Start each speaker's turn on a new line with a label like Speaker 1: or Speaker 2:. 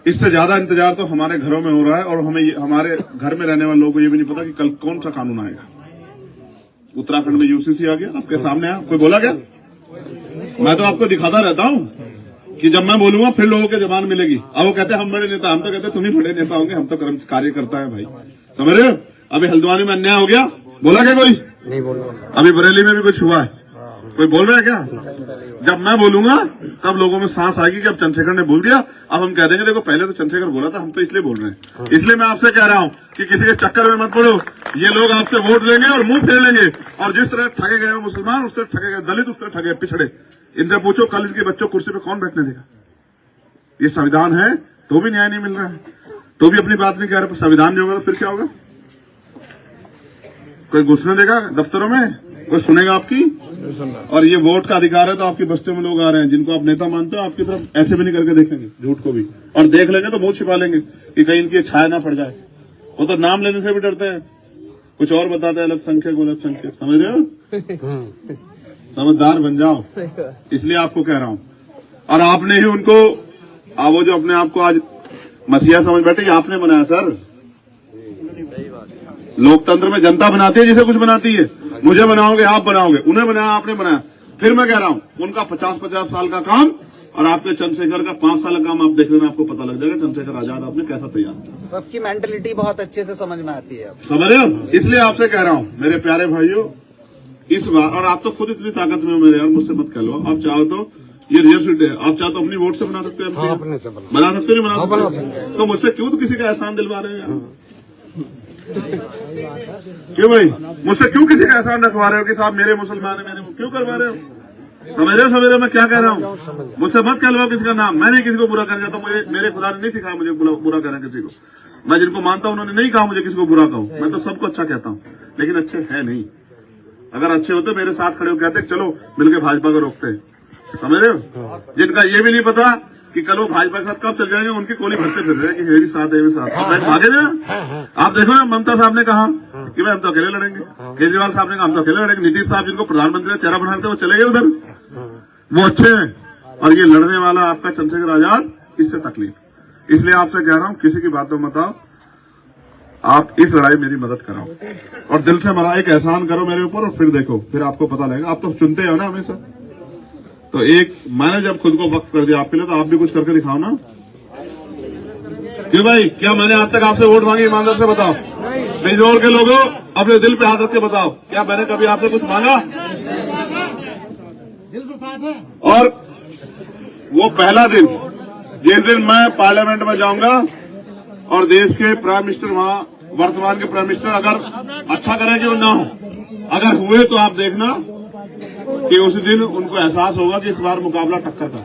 Speaker 1: इससे ज्यादा इंतजार तो हमारे घरों में हो रहा है, और हमें हमारे घर में रहने वाले लोगों को ये भी नहीं पता कि कल कौन सा कानून आएगा। उत्तराखंड में यूसीसी आ गया, आपके सामने आया, कोई बोला क्या? मैं तो आपको दिखाता रहता हूं कि जब मैं बोलूंगा फिर लोगों के जबान मिलेगी। अब वो कहते हैं हम बड़े नेता, हम तो कहते हैं तुम ही बड़े नेता होंगे, हम तो कार्य करता है भाई, समझ रहे हो? अभी हल्द्वानी में अन्याय हो गया, बोला क्या कोई? नहीं बोला। अभी बरेली में भी कुछ हुआ है, कोई बोल रहा है क्या? जब मैं बोलूंगा तब लोगों में सांस आएगी कि अब चंद्रशेखर ने बोल दिया, अब हम कह देंगे देखो पहले तो चंद्रशेखर बोला था, हम तो इसलिए बोल रहे हैं। इसलिए मैं आपसे कह रहा हूं कि किसी के चक्कर में मत पड़ो। ये लोग आपसे वोट लेंगे और मुंह फेर लेंगे, और जिस तरह ठगे गए मुसलमान उस तरह ठगे गए दलित, उस तरह ठगे पिछड़े। इनसे पूछो कल इनके बच्चों कुर्सी पे कौन बैठने देगा? ये संविधान है तो भी न्याय नहीं मिल रहा है, तो भी अपनी बात नहीं कह रहे। संविधान नहीं होगा तो फिर क्या होगा? कोई घुसने देगा दफ्तरों में? कोई सुनेगा आपकी? और ये वोट का अधिकार है तो आपकी बस्तियों में लोग आ रहे हैं जिनको आप नेता मानते हो, आपकी तरफ ऐसे भी नहीं करके देखेंगे, झूठ को भी, और देख लेंगे तो मुंह छिपा लेंगे कि कहीं इनकी छाया ना पड़ जाए। वो तो नाम लेने से भी डरते हैं, कुछ और बताते हैं, अल्पसंख्यक अल्पसंख्यक, समझ रहे हो? समझदार बन जाओ, इसलिए आपको कह रहा हूं। और आपने ही उनको वो जो अपने आप को आज मसीहा समझ बैठे, आपने बनाया सर। लोकतंत्र में जनता बनाती है जिसे कुछ बनाती है। मुझे बनाओगे, आप बनाओगे, उन्हें बनाया, आपने बनाया। फिर मैं कह रहा हूं उनका 50-50 साल का काम और आपके चंद्रशेखर का 5 साल का काम आप देख लेना, आपको पता लग जाएगा चंद्रशेखर आजाद आपने कैसा तैयार किया।
Speaker 2: सबकी मेंटलिटी बहुत अच्छे से समझ में आती है,
Speaker 1: समझ रहे हो? इसलिए आपसे कह रहा हूं मेरे प्यारे भाइयों, इस बार, और आप तो खुद इतनी ताकत में हो मेरे यार, मुझसे मत कह लो। आप चाहो तो ये रियल सीट है, आप चाहो तो अपनी वोट से बना सकते हैं, बना सकते नहीं बना सकते? तो मुझसे क्यों तो किसी का एहसान दिलवा रहे हो यार? क्यों भाई मुझसे क्यों किसी का एहसान रखवा रहे हो कि साहब मेरे मुसलमान है, मेरे क्यों करवा रहे हो? समझ रहे हो सवेरे मैं क्या कह रहा हूँ? मुझसे मत कहलवाओ किसी का नाम। मैं नहीं किसी को बुरा कर जाता, मेरे खुदा ने नहीं सिखाया मुझे बुरा करना किसी को। मैं जिनको मानता हूं उन्होंने नहीं कहा मुझे किसी को बुरा कहूं। मैं तो सबको अच्छा कहता हूं, लेकिन अच्छे है नहीं। अगर अच्छे होते मेरे साथ खड़े हो कहते चलो मिलकर भाजपा को रोकते हैं, समझ रहे हो? जिनका ये भी नहीं पता कि कल वो भाजपा के साथ कब चल जाएंगे, उनकी कोली भरते फिर रहे हैं कि ये भी साथ है, ये भी साथ है। भागे ना, आप देखो ना, ममता साहब ने कहा कि भाई हम तो अकेले लड़ेंगे, केजरीवाल साहब ने कहा हम तो अकेले लड़ेंगे, नीतीश साहब जिनको प्रधानमंत्री का चेहरा बना रहे थे वो चले गए उधर, वो अच्छे हैं। और ये लड़ने वाला आपका चंद्रशेखर आजाद, इससे तकलीफ। इसलिए आपसे कह रहा हूं किसी की बातों मत आओ, आप इस लड़ाई मेरी मदद कराओ और दिल से मेरा एक एहसान करो मेरे ऊपर, और फिर देखो, फिर आपको पता लगेगा। आप तो चुनते हो ना हमेशा, तो एक मैंने जब खुद को वक्त कर दिया आपके लिए, तो आप भी कुछ करके दिखाओ ना। क्यों भाई, क्या मैंने आज तक आपसे वोट मांगी? ईमानदार से बताओ, बिजनौर के लोगों अपने दिल पे हाथ रख के बताओ, क्या मैंने कभी आपसे कुछ मांगा? और वो पहला दिन जिस दिन मैं पार्लियामेंट में जाऊंगा और देश के प्राइम मिनिस्टर, वहां वर्तमान के प्राइम मिनिस्टर अगर अच्छा करेंगे और ना हो, अगर हुए तो आप देखना कि उस दिन उनको एहसास होगा कि इस बार मुकाबला टक्कर का।